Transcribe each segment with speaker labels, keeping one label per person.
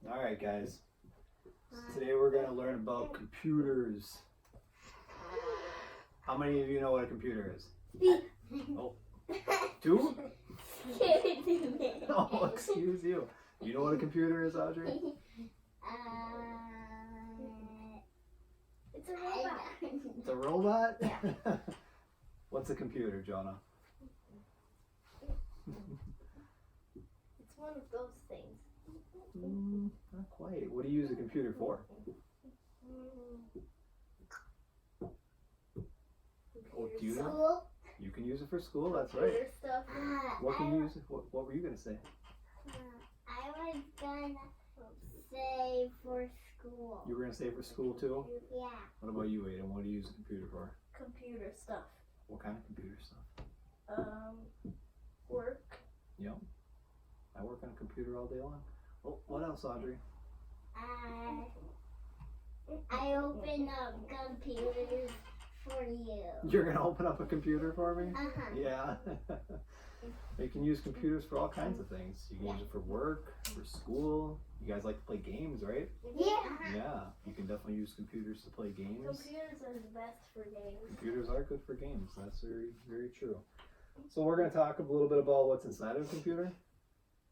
Speaker 1: All right, guys. So today we're going to learn about computers. How many of you know what a computer is? Oh, 2? Oh, excuse you. You know what a computer is, Audrey?
Speaker 2: It's a robot.
Speaker 1: It's a robot?
Speaker 2: Yeah.
Speaker 1: What's a computer, Jonah?
Speaker 2: It's one of those things.
Speaker 1: Not quite. What do you use a computer for? Oh, do you know?
Speaker 2: School.
Speaker 1: You can use it for school, that's right.
Speaker 2: Computer stuff.
Speaker 1: What can you use it? What were you going to say?
Speaker 3: I was gonna say for school.
Speaker 1: You were going to say for school too?
Speaker 3: Yeah.
Speaker 1: What about you, Aiden? What do you use a computer for?
Speaker 2: Computer stuff.
Speaker 1: What kind of computer stuff?
Speaker 2: Work.
Speaker 1: Yep. I work on a computer all day long. Oh, what else, Audrey?
Speaker 3: I open up computers for you.
Speaker 1: You're going to open up a computer for me?
Speaker 3: Uh-huh.
Speaker 1: Yeah. You can use computers for all kinds of things. You can use it for work, for school. You guys like to play games, right?
Speaker 3: Yeah.
Speaker 1: Yeah. You can definitely use computers to play games.
Speaker 2: Computers are the best for games.
Speaker 1: Computers are good for games. That's very, very true. So we're going to talk a little bit about what's inside of a computer.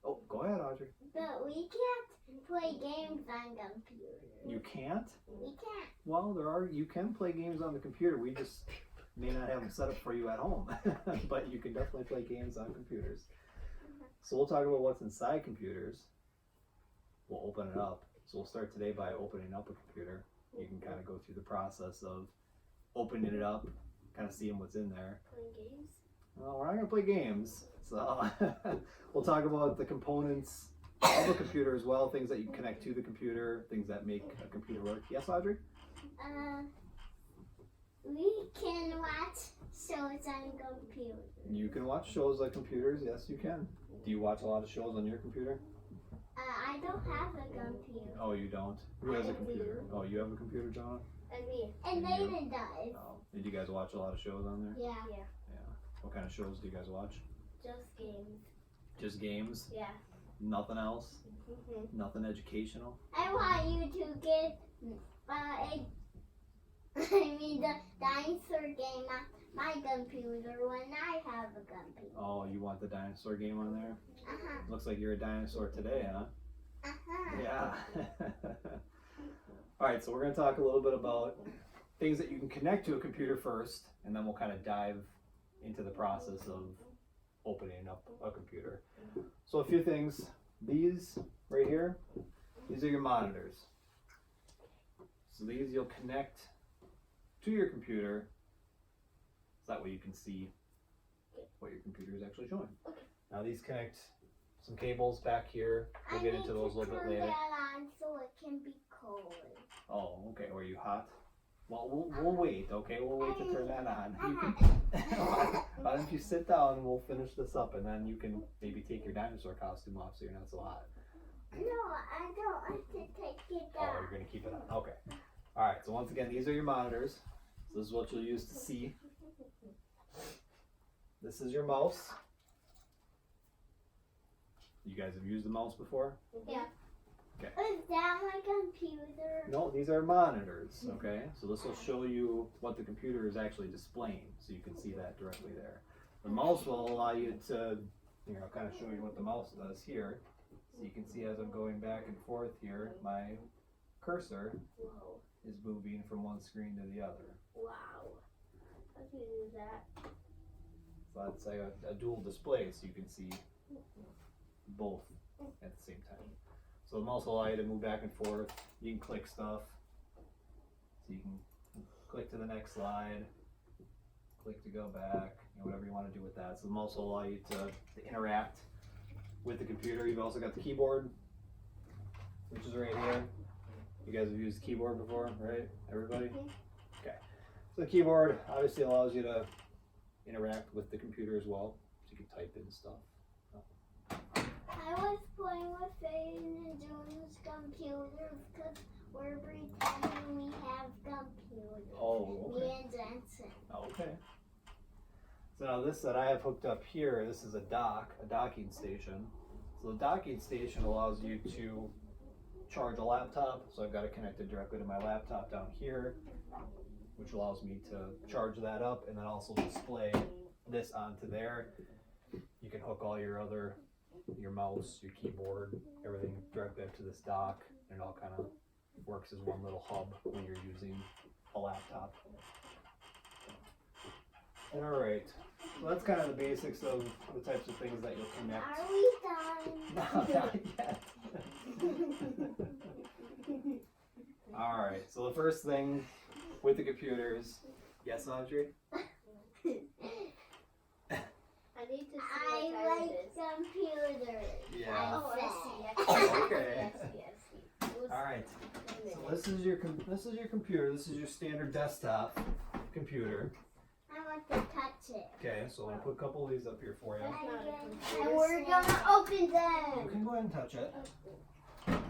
Speaker 1: Oh, go ahead, Audrey.
Speaker 3: But we can't play games on computers.
Speaker 1: You can't?
Speaker 3: We can't.
Speaker 1: Well, you can play games on the computer. We just may not have them set up for you at home. But you can definitely play games on computers. So we'll talk about what's inside computers. We'll open it up. So we'll start today by opening up a computer. You can kind of go through the process of opening it up, kind of seeing what's in there.
Speaker 2: Playing games.
Speaker 1: Well, we're not going to play games. So we'll talk about the components of a computer as well, things that you can connect to the computer, things that make a computer work. Yes, Audrey?
Speaker 3: We can watch shows on computers.
Speaker 1: You can watch shows on computers. Yes, you can. Do you watch a lot of shows on your computer?
Speaker 3: I don't have a computer.
Speaker 1: Oh, you don't? Who has a computer? Oh, you have a computer, John?
Speaker 2: And me.
Speaker 3: And
Speaker 1: And you?
Speaker 3: Nathan does.
Speaker 1: Oh. Did you guys watch a lot of shows on there?
Speaker 3: Yeah.
Speaker 2: Yeah.
Speaker 1: What kind of shows do you guys watch?
Speaker 2: Just games.
Speaker 1: Just games?
Speaker 2: Yeah.
Speaker 1: Nothing else?
Speaker 2: Mm-hmm.
Speaker 1: Nothing educational?
Speaker 3: I want you to get the dinosaur game on my computer when I have a computer.
Speaker 1: Oh, you want the dinosaur game on there?
Speaker 3: Uh-huh.
Speaker 1: Looks like you're a dinosaur today, huh?
Speaker 3: Uh-huh.
Speaker 1: Yeah. Alright, so we're going to talk a little bit about things that you can connect to a computer first, and then we'll kind of dive into the process of opening up a computer. So a few things. These right here, these are your monitors. So these you'll connect to your computer, so that way you can see what your computer is actually showing.
Speaker 2: Okay.
Speaker 1: Now these connect some cables back here. We'll get into those a little bit
Speaker 3: I need
Speaker 1: later.
Speaker 3: to turn that on so it can be cold.
Speaker 1: Oh, okay. Are you hot? Well, we'll wait, okay? We'll wait to turn that on. You can, why don't you sit down and we'll finish this up, and then you can maybe take your dinosaur costume off so you're not so hot.
Speaker 3: No, I don't want to take it
Speaker 1: Oh,
Speaker 3: down.
Speaker 1: you're going to keep it on. Okay. All right, so once again, these are your monitors. So this is what you'll use to see. This is your mouse. You guys have used the mouse before?
Speaker 3: Yeah.
Speaker 1: Okay.
Speaker 3: Is that my computer?
Speaker 1: No, these are monitors, okay? So this will show you what the computer is actually displaying, so you can see that directly there. The mouse will allow you to, kind of show you what the mouse does here. So you can see as I'm going back and forth here, my cursor
Speaker 2: Whoa.
Speaker 1: is moving from one screen to the other.
Speaker 2: Wow. How do you do that?
Speaker 1: So that's like a dual display, so you can see both at the same time. So the mouse will allow you to move back and forth. You can click stuff. So you can click to the next slide, click to go back, whatever you want to do with that. So the mouse will allow you to interact with the computer. You've also got the keyboard, which is right here. You guys have used the keyboard before, right? Everybody? Okay. So the keyboard obviously allows you to interact with the computer as well. So you can type in stuff.
Speaker 3: I was playing with Faden and June's computers because we're pretending we have computers.
Speaker 1: Oh, okay.
Speaker 3: Me and Jensen.
Speaker 1: Okay. So now this that I have hooked up here, this is a docking station. So the docking station allows you to charge a laptop, so I've got it connected directly to my laptop down here, which allows me to charge that up and then also display this onto there. You can hook all your mouse, your keyboard, everything directly up to this dock, and it all kind of works as one little hub when you're using a laptop. Alright, so that's kind of the basics of the types of things that you'll connect.
Speaker 3: Are we done?
Speaker 1: No, not yet. Alright, so the first thing with the computers, yes, Audrey?
Speaker 2: I need to see
Speaker 3: I
Speaker 2: what time
Speaker 3: like
Speaker 2: it is.
Speaker 3: computers.
Speaker 1: Yeah.
Speaker 2: Oh, I see.
Speaker 1: Okay.
Speaker 2: I see. It was
Speaker 1: Alright,
Speaker 2: a
Speaker 1: so
Speaker 2: minute.
Speaker 1: this is your computer. This is your standard desktop computer.
Speaker 3: I want to touch it.
Speaker 1: Okay, so I'm gonna put a couple of these up here for you.
Speaker 2: That's not a computer.
Speaker 3: And we're gonna open
Speaker 1: You
Speaker 3: them.
Speaker 1: can go ahead and touch it.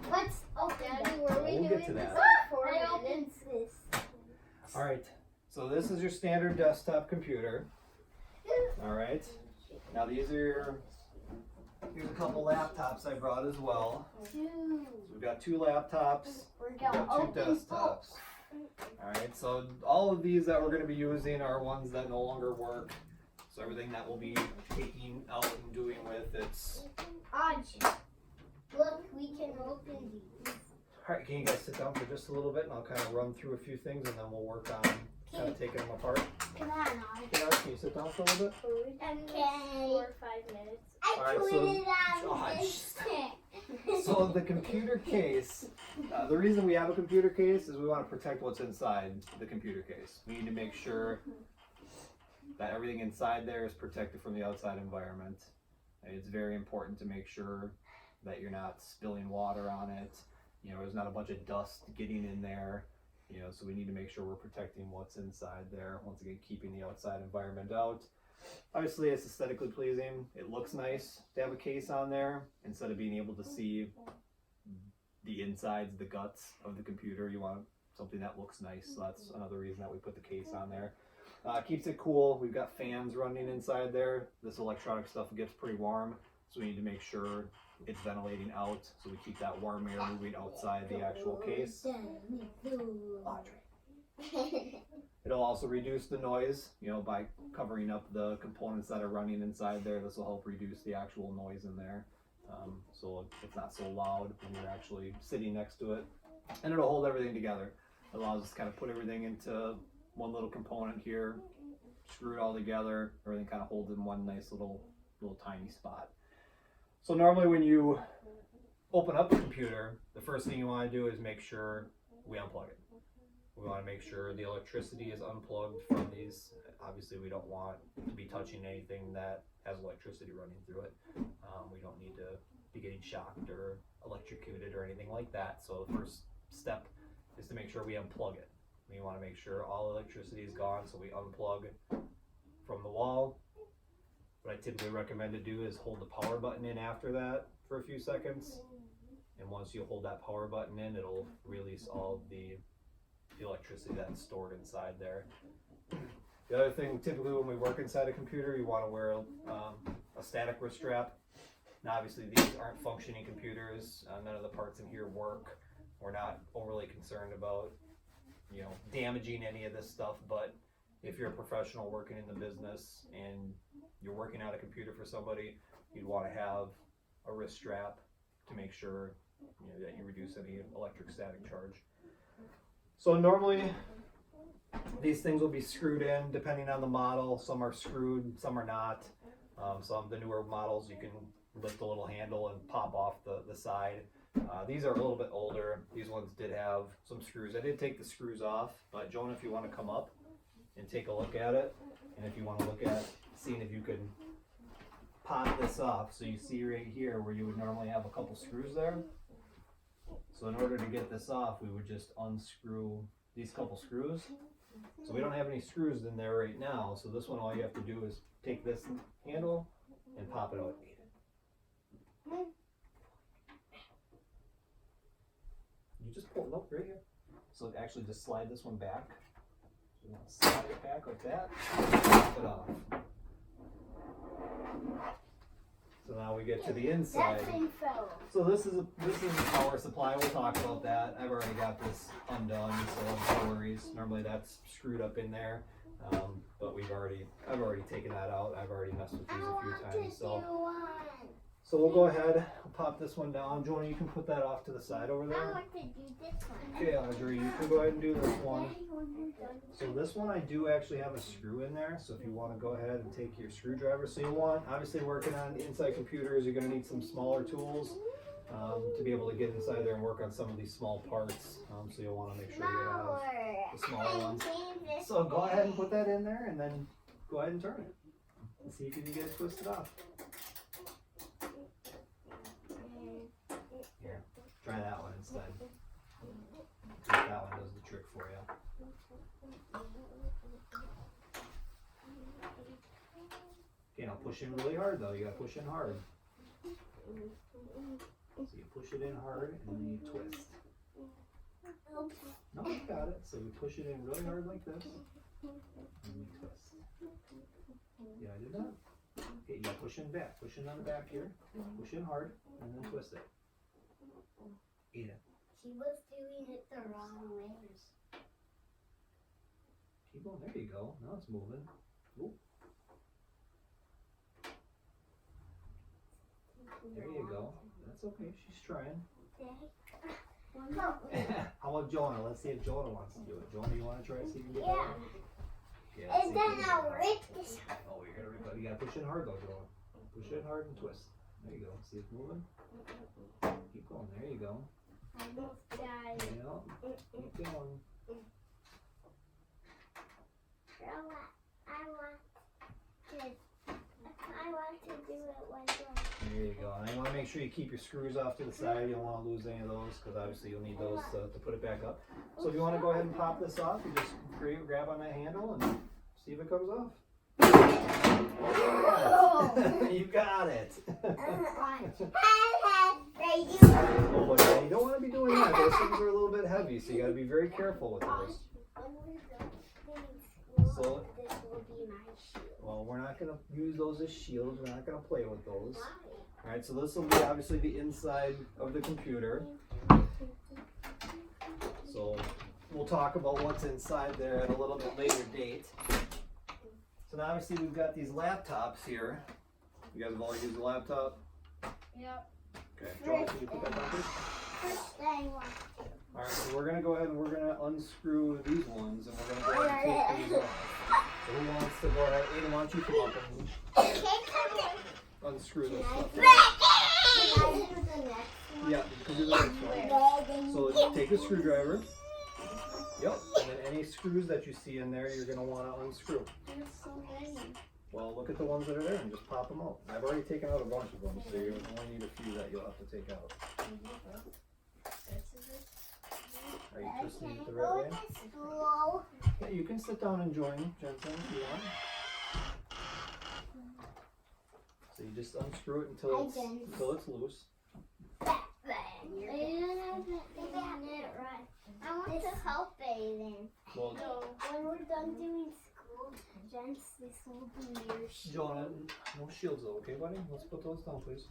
Speaker 3: Let's open
Speaker 2: Daddy,
Speaker 3: them.
Speaker 2: were we
Speaker 1: We'll get
Speaker 2: doing
Speaker 1: to
Speaker 2: this
Speaker 1: that.
Speaker 2: for 4
Speaker 3: I opened
Speaker 2: minutes?
Speaker 3: this.
Speaker 1: Alright, so this is your standard desktop computer. Alright, now here's a couple laptops I brought as well.
Speaker 3: Two.
Speaker 1: So we've got 2 laptops,
Speaker 3: We're
Speaker 1: we've
Speaker 3: gonna
Speaker 1: got 2
Speaker 3: open
Speaker 1: desktops.
Speaker 3: books.
Speaker 1: Alright, so all of these that we're going to be using are ones that no longer work. So everything that we'll be taking out and doing with it's...
Speaker 3: Audrey, look, we can open these.
Speaker 1: Alright, can you guys sit down for just a little bit and I'll kind of run through a few things and then we'll work on kind of taking them apart.
Speaker 3: Come on, Audrey.
Speaker 1: Okay, Art, can you sit down for a little bit?
Speaker 2: Were we doing this
Speaker 3: Okay.
Speaker 2: 4 or 5 minutes?
Speaker 3: I
Speaker 1: Alright,
Speaker 3: put
Speaker 1: so-
Speaker 3: it on
Speaker 1: Gosh.
Speaker 3: this thing.
Speaker 1: So the computer case, the reason we have a computer case is we want to protect what's inside the computer case. We need to make sure that everything inside there is protected from the outside environment. And it's very important to make sure that you're not spilling water on it. You know, there's not a bunch of dust getting in there. You know, so we need to make sure we're protecting what's inside there. Once again, keeping the outside environment out. Obviously, it's aesthetically pleasing. It looks nice to have a case on there instead of being able to see the insides, the guts of the computer. You want something that looks nice, so that's another reason that we put the case on there. Keeps it cool. We've got fans running inside there. This electronic stuff gets pretty warm, so we need to make sure it's ventilating out, so we keep that warm air moving outside the actual case. It'll also reduce the noise, you know, by covering up the components that are running inside there. This will help reduce the actual noise in there. So it's not so loud when you're actually sitting next to it. And it'll hold everything together. It allows us to kind of put everything into one little component here, screw it all together, everything kind of holds in one nice little tiny spot. So normally when you open up the computer, the first thing you want to do is make sure we unplug it. We want to make sure the electricity is unplugged from these. Obviously, we don't want to be touching anything that has electricity running through it. We don't need to be getting shocked or electrocuted or anything like that. So the first step is to make sure we unplug it. We want to make sure all electricity is gone, so we unplug from the wall. What I typically recommend to do is hold the power button in after that for a few seconds. And once you hold that power button in, it'll release all the electricity that's stored inside there. The other thing, typically when we work inside a computer, you want to wear a static wrist strap. Now obviously these aren't functioning computers, none of the parts in here work. We're not overly concerned about, you know, damaging any of this stuff, but if you're a professional working in the business and you're working on a computer for somebody, you'd want to have a wrist strap to make sure, you know, that you reduce any electric static charge. So normally these things will be screwed in depending on the model. Some are screwed, some are not. Some of the newer models you can lift a little handle and pop off the side. These are a little bit older. These ones did have some screws. I did take the screws off, but Jonah, if you want to come up and take a look at it, and if you want to look at seeing if you could pop this off. So you see right here where you would normally have a couple screws there. So in order to get this off, we would just unscrew these couple screws. So we don't have any screws in there right now. So this one, all you have to do is take this handle and pop it out. You just pull it up right here. So actually just slide this one back. You want to slide it back like that, pop it off. So now we get to the inside.
Speaker 3: That thing fell.
Speaker 1: So this is a power supply. We'll talk about that. I've already got this undone, so no worries. Normally that's screwed up in there, but I've already taken that out. I've already messed with these a few times. So we'll go ahead. I'll pop this one down. Jonah, you can put that off to the side over
Speaker 3: I
Speaker 1: there.
Speaker 3: want to do this one.
Speaker 1: Okay, Audrey, you can go ahead and do this one. So this one I do actually have a screw in there, so if you want to go ahead and take your screwdriver. So you'll want, obviously working on inside computers, you're going to need some smaller tools to be able to get inside there and work on some of these small parts. So you'll want to make sure you have the smaller ones. So go ahead and put that in there and then go ahead and turn it. And see if you can get it twisted off. Here, try that one instead. See if that one does the trick for you. Okay, now push in really hard though. You gotta push in hard. So you push it in hard and then you twist. No, you got it. So we push it in really hard like this. And we twist. Yeah, I did that. Okay, you gotta push in back. Push in on the back here. Push in hard and then twist it. Eat it.
Speaker 3: She was doing it the wrong way.
Speaker 1: Keep going. There you go. Now it's moving. Ooh. There you go. That's okay. She's trying. How about Jonah? Let's see if Jonah wants to do it. Jonah, you want to try to see if you can get
Speaker 3: Yeah.
Speaker 1: that? Yeah.
Speaker 3: And then I'll rip this.
Speaker 1: Oh, you're gonna rip it. You gotta push in hard though, Jonah. Push it hard and twist. There you go. See it's moving. Keep going. There you go.
Speaker 3: I almost died.
Speaker 1: Yeah. Keep going.
Speaker 3: I want to do it one day.
Speaker 1: There you go. And you want to make sure you keep your screws off to the side. You don't want to lose any of those because obviously you'll need those to put it back up. So if you want to go ahead and pop this off, you just grab on that handle and see if it comes off. You got it. But you don't want to be doing that. Those things are a little bit heavy, so you got to be very careful with those. So,
Speaker 3: This will be my shield.
Speaker 1: well, we're not going to use those as shields. We're not going to play with those. Alright, so this will be obviously the inside of the computer. So we'll talk about what's inside there at a little bit later date. So now obviously we've got these laptops here. You guys have all used a laptop?
Speaker 3: Yep.
Speaker 1: Okay, Joel, can you put that down please?
Speaker 3: First I want
Speaker 1: Alright, so we're going to go ahead and we're going to unscrew these ones and we're going to go ahead and take these off. So who wants to go ahead? Aiden, why don't you come up and unscrew this stuff? Yeah, you can do the next one. So take a screwdriver. Yep, and then any screws that you see in there, you're going to want to unscrew.
Speaker 3: There's so many.
Speaker 1: Well, look at the ones that are there and just pop them out. I've already taken out a bunch of them, so you only need a few that you'll have to take out. Are you twisting it the right way? Yeah, you can sit down and join, Jensen, if you want. So you just unscrew it until it's loose.
Speaker 3: I want to help Aiden.
Speaker 1: Well,
Speaker 3: When we're done doing school, Jens, this will be your shield.
Speaker 1: Jonah, no shields though, okay, buddy? Let's put those down, please.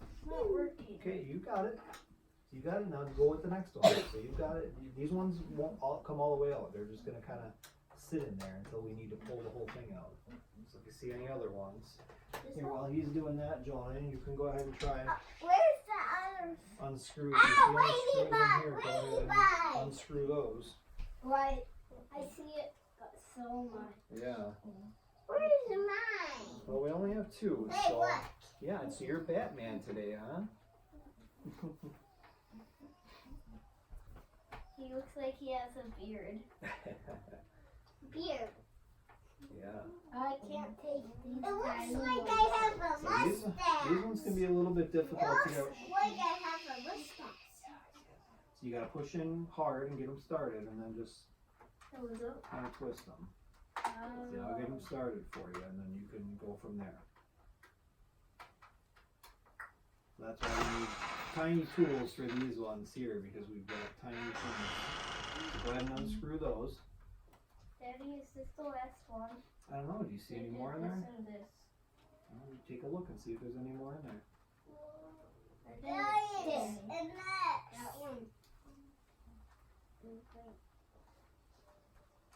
Speaker 3: It's not working.
Speaker 1: Okay, you got it. You got it. Now go with the next one. So you got it. These ones won't come all the way out. They're just gonna kind of sit in there until we need to pull the whole thing out. So if you see any other ones, here, while he's doing that, Jonah, you can go ahead and try
Speaker 3: Where's the others?
Speaker 1: unscrew. You see any screws in here? Go ahead and unscrew those.
Speaker 3: Right. I see it so much.
Speaker 1: Yeah.
Speaker 3: Where's mine?
Speaker 1: Well, we only have two.
Speaker 3: Hey,
Speaker 1: So
Speaker 3: look.
Speaker 1: yeah, it's your Batman today, huh?
Speaker 3: He looks like he has a beard. Beard.
Speaker 1: Yeah.
Speaker 3: I can't take these. It looks
Speaker 2: tiny
Speaker 3: like
Speaker 2: ones.
Speaker 3: I have a
Speaker 1: So these ones can be a little bit difficult to get.
Speaker 3: like I have a mustache.
Speaker 1: So you gotta push in hard and get them started, and then just
Speaker 3: That was it.
Speaker 1: kind of twist them. See, I'll get them started for you, and then you can go from there. So that's why we need tiny tools for these ones here, because we've got tiny things. So go ahead and unscrew those.
Speaker 3: Daddy, is this the last one?
Speaker 1: I don't know, do you see any more in there?
Speaker 3: This and this.
Speaker 1: Take a look and see if there's any more in there.
Speaker 3: This and that.
Speaker 2: That one.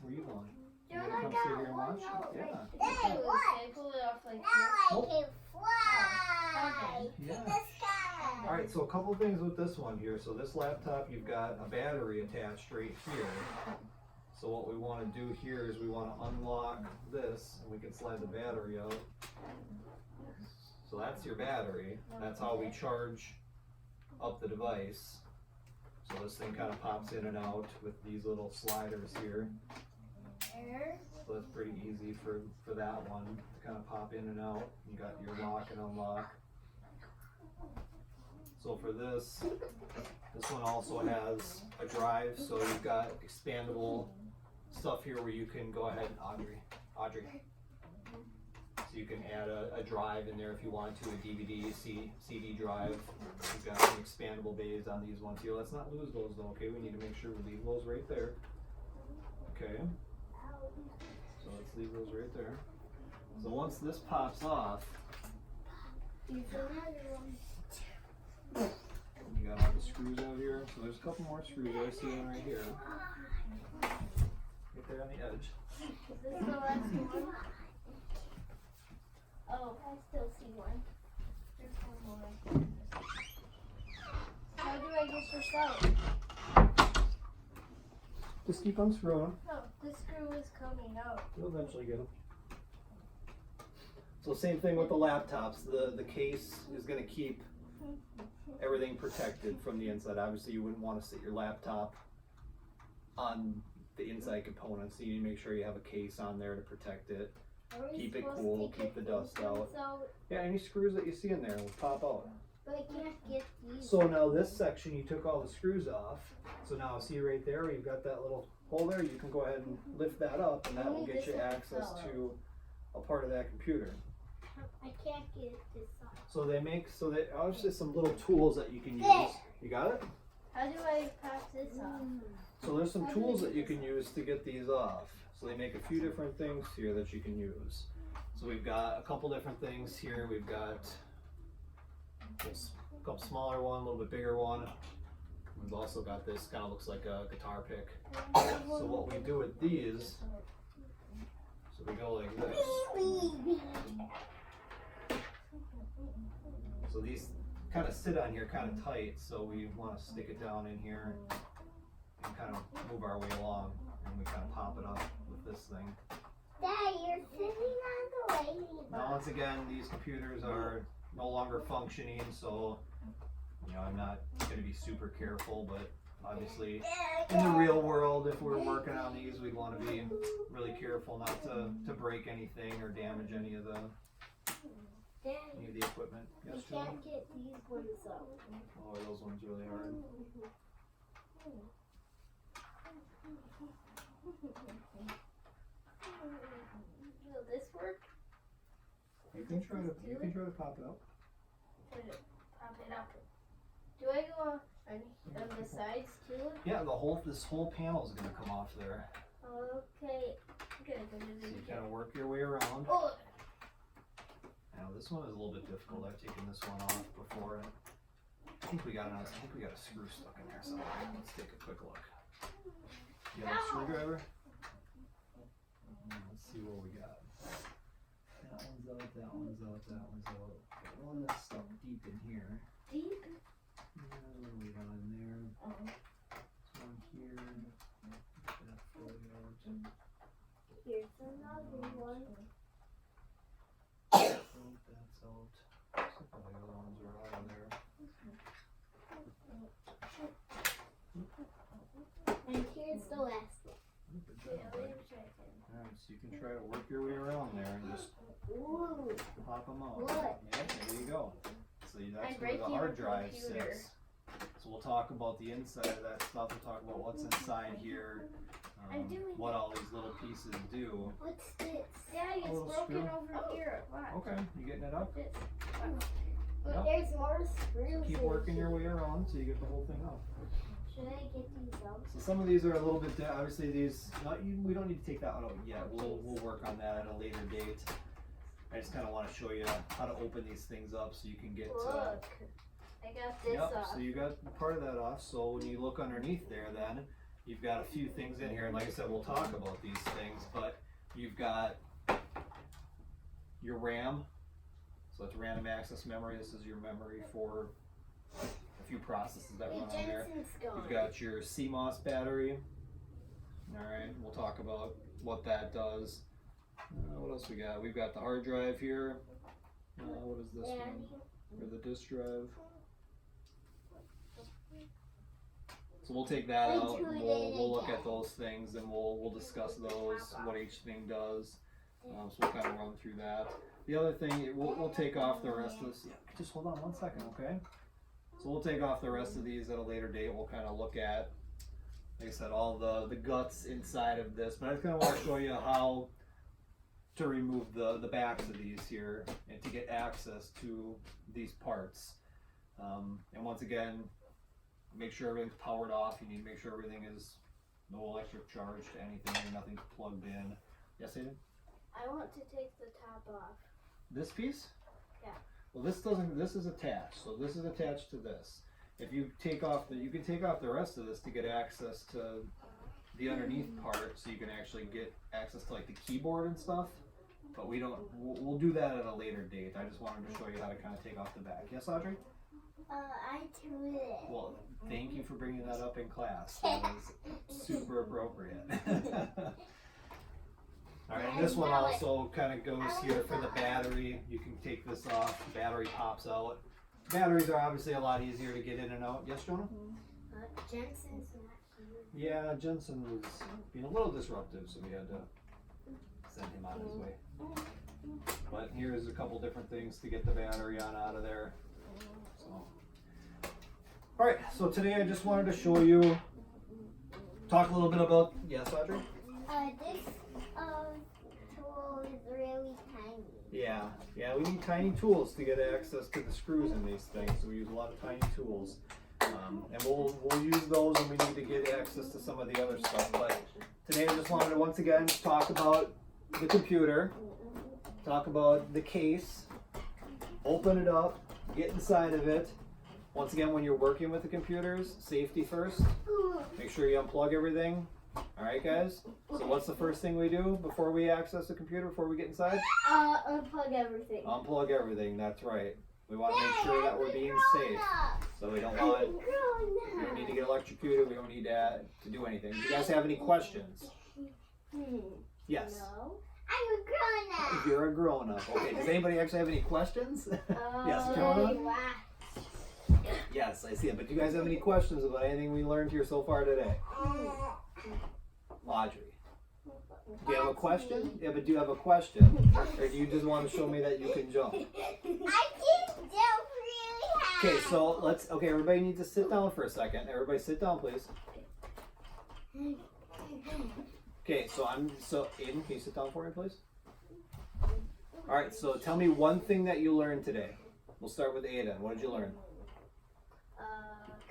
Speaker 1: Where are you going? You
Speaker 3: Don't
Speaker 1: gonna come
Speaker 3: look
Speaker 1: sit
Speaker 3: out,
Speaker 1: here and
Speaker 3: look
Speaker 1: watch?
Speaker 3: out.
Speaker 1: Yeah.
Speaker 3: Hey, what?
Speaker 2: Can I pull it off like
Speaker 3: Now I
Speaker 1: Nope.
Speaker 3: can fly
Speaker 1: Yeah.
Speaker 3: to the sky.
Speaker 1: Alright, so a couple things with this one here. So this laptop, you've got a battery attached right here. So what we want to do here is we want to unlock this and we can slide the battery out. So that's your battery. That's how we charge up the device. So this thing kind of pops in and out with these little sliders here.
Speaker 3: There.
Speaker 1: So that's pretty easy for that one to kind of pop in and out. You got your lock and unlock. So for this one also has a drive, so you've got expandable stuff here where you can go ahead, Audrey. So you can add a drive in there if you want to, a DVD, CD drive. You've got some expandable bays on these ones here. Let's not lose those though, okay? We need to make sure we leave those right there. Okay. So let's leave those right there. So once this pops off,
Speaker 3: Here's another one.
Speaker 1: you got all the screws out here. So there's a couple more screws I see one right here. Right there on the edge.
Speaker 2: Is this the last one? Oh,
Speaker 3: I still see one.
Speaker 2: there's one more. How do I get this out?
Speaker 1: Just keep unscrewing.
Speaker 2: No, this screw is coming out.
Speaker 1: You'll eventually get them. So same thing with the laptops. The case is going to keep everything protected from the inside. Obviously, you wouldn't want to sit your laptop on the inside components. So you need to make sure you have a case on there to protect it.
Speaker 3: Are we
Speaker 1: Keep it
Speaker 3: supposed
Speaker 1: cool,
Speaker 3: to
Speaker 1: keep
Speaker 3: get
Speaker 1: the dust
Speaker 3: these
Speaker 1: out.
Speaker 3: ones
Speaker 1: Yeah, any screws that you see in there will pop out.
Speaker 3: But I can't get these.
Speaker 1: So now this section, you took all the screws off. So now see right there, you've got that little hole there. You can go ahead and lift that up, and that will get you access to a part of that computer.
Speaker 3: I can't get this off.
Speaker 1: So they obviously some little tools that you can use.
Speaker 3: There.
Speaker 1: You got it?
Speaker 2: How do I pop this off?
Speaker 1: So there's some tools that you can use to get these off. So they make a few different things here that you can use. So we've got a couple different things here. We've got a couple smaller one, a little bit bigger one. We've also got this, kind of looks like a guitar pick. So what we do with these, so we go like this. So these kind of sit on here kind of tight, so we want to stick it down in here and kind of move our way along, and we kind of pop it up with this thing.
Speaker 3: Dad, you're sitting on the ladybug.
Speaker 1: Now once again, these computers are no longer functioning, so I'm not going to be super careful, but obviously in the real world, if we're working on these, we'd want to be really careful not to break anything or damage any of the equipment.
Speaker 3: You
Speaker 1: Yes, Julie?
Speaker 3: can't get these ones up.
Speaker 1: Oh, those ones really hard.
Speaker 2: Will this work?
Speaker 1: You can try to pop it up.
Speaker 2: Try to pop it up. Do I go on the sides too?
Speaker 1: Yeah, this whole panel is going to come off there.
Speaker 2: Okay. Good.
Speaker 1: So you kind of work your way around.
Speaker 2: Oh.
Speaker 1: Now this one is a little bit difficult. I've taken this one off before. I think we got a screw stuck in there somewhere. Let's take a quick look. You got a screwdriver? Let's see what we got. That one's out, that one's out, that one's out. Got one that's stuck deep in here.
Speaker 2: Deep?
Speaker 1: What do we got in there? This one here. That fully out.
Speaker 3: Here's another one.
Speaker 1: That's out. Some of the other ones are out of there.
Speaker 3: And here's the last one.
Speaker 1: Good job, bud. Alright, so you can try to work your way around there and just
Speaker 3: Ooh.
Speaker 1: pop them out.
Speaker 3: What?
Speaker 1: Yeah, there you go. So that's
Speaker 2: I'm
Speaker 1: where the
Speaker 2: breaking
Speaker 1: hard
Speaker 2: the
Speaker 1: drive
Speaker 2: computer.
Speaker 1: sits. So we'll talk about the inside of that stuff. We'll talk about what's inside here,
Speaker 2: I'm doing
Speaker 1: what all these little pieces do.
Speaker 3: What's this?
Speaker 2: Daddy,
Speaker 1: A
Speaker 2: it's
Speaker 1: little
Speaker 2: broken
Speaker 1: screw.
Speaker 2: over here. Watch.
Speaker 1: Okay, you getting it up?
Speaker 2: This.
Speaker 1: Yep.
Speaker 3: There's more screws.
Speaker 1: Keep
Speaker 3: in
Speaker 1: working your
Speaker 3: here.
Speaker 1: way around till you get the whole thing up.
Speaker 3: Should I get these out?
Speaker 1: So some of these are a little bit, obviously these, we don't need to take that one out yet. We'll work on that at a later date. I just kind of want to show you how to open these things up so you can get.
Speaker 2: Look, I got this
Speaker 1: Yep,
Speaker 2: off.
Speaker 1: so you got part of that off. So when you look underneath there, then you've got a few things in here. And like I said, we'll talk about these things, but you've got your RAM. So it's random access memory. This is your memory for a few processes that run on there. You've got your CMOS battery. All right, we'll talk about what that does. What else we got? We've got the hard drive here. What is this one? Or the disk drive. So we'll take that out. And we'll look at those things and we'll discuss those, what each thing does. So we'll kind of run through that. The other thing, we'll take off the rest of this. Yeah, just hold on 1 second, okay? So we'll take off the rest of these at a later date. We'll kind of look at, like I said, all the guts inside of this. But I just kind of want to show you how to remove the backs of these here and to get access to these parts. And once again, make sure everything's powered off. You need to make sure everything is no electric charge to anything, nothing's plugged in. Yes, Aiden?
Speaker 2: I want to take the top off.
Speaker 1: This piece?
Speaker 2: Yeah.
Speaker 1: Well, this is attached. So this is attached to this. If you take off you can take off the rest of this to get access to the underneath part, so you can actually get access to like the keyboard and stuff. But we'll do that at a later date. I just wanted to show you how to kind of take off the back. Yes, Audrey?
Speaker 3: I do it.
Speaker 1: Well, thank you for bringing that up in class. That was super appropriate. All right, and this one also kind of goes here for the battery. You can take this off. The battery pops out. Batteries are obviously a lot easier to get in and out. Yes, Jonah?
Speaker 3: Jensen's not here.
Speaker 1: Yeah, Jensen was being a little disruptive, so we had to send him on his way. But here's a couple different things to get the battery on out of there. So, all right, so today I just wanted to show you, talk a little bit about, yes, Audrey?
Speaker 3: This tool is really tiny.
Speaker 1: Yeah, we need tiny tools to get access to the screws in these things, so we use a lot of tiny tools. And we'll use those when we need to get access to some of the other stuff. But today I just wanted to once again talk about the computer, talk about the case, open it up, get inside of it. Once again, when you're working with the computers, safety first. Make sure you unplug everything. All right, guys? So what's the first thing we do before we access the computer, before we get inside?
Speaker 2: Unplug everything.
Speaker 1: Unplug everything, that's right. We want to make sure that we're being safe. So we don't need to get electrocuted. We don't need to do anything. Do you guys have any questions? Yes.
Speaker 2: No.
Speaker 3: I'm a grown-up.
Speaker 1: You're a grown-up. Okay, does anybody actually have any questions? Yes, Jonah? Yes, I see it. But do you guys have any questions about anything we learned here so far today? Audrey, do you have a question? Yeah, but do you have a question? Or do you just want to show me that you can jump?
Speaker 3: I can jump really high.
Speaker 1: Okay, so everybody needs to sit down for a second. Everybody sit down, please. Okay, so Aiden, can you sit down for me, please? All right, so tell me one thing that you learned today. We'll start with Aiden. What did you learn?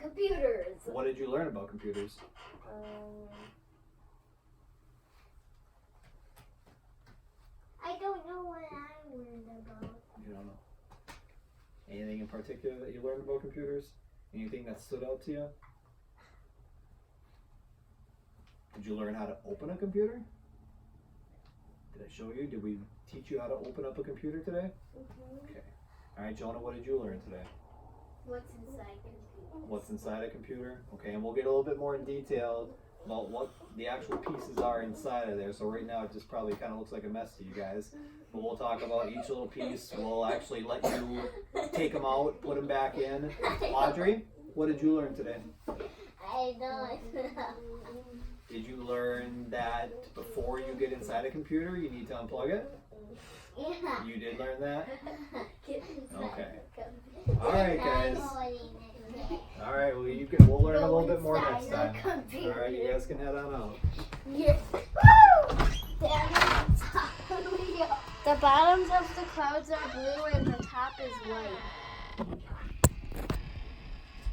Speaker 2: Computers.
Speaker 1: What did you learn about computers?
Speaker 3: I don't know what I learned about.
Speaker 1: You don't know. Anything in particular that you learned about computers? Anything that stood out to you? Did you learn how to open a computer? Did I show you? Did we teach you how to open up a computer today? Okay. All right, Jonah, what did you learn today?
Speaker 2: What's inside computers?
Speaker 1: What's inside a computer? Okay, and we'll get a little bit more in detail about what the actual pieces are inside of there. So right now it just probably kind of looks like a mess to you guys. But we'll talk about each little piece. We'll actually let you take them out, put them back in. Audrey, what did you learn today?
Speaker 3: I don't know.
Speaker 1: Did you learn that before you get inside a computer, you need to unplug it?
Speaker 3: Yeah.
Speaker 1: You did learn that?
Speaker 2: Get inside
Speaker 1: Okay.
Speaker 2: the computer.
Speaker 1: All right, guys.
Speaker 3: I'm holding it.
Speaker 1: All right, well, we'll learn a little bit more next time. All right, you guys can head on out.
Speaker 2: Yes. The bottoms of the clouds are blue and the top is white.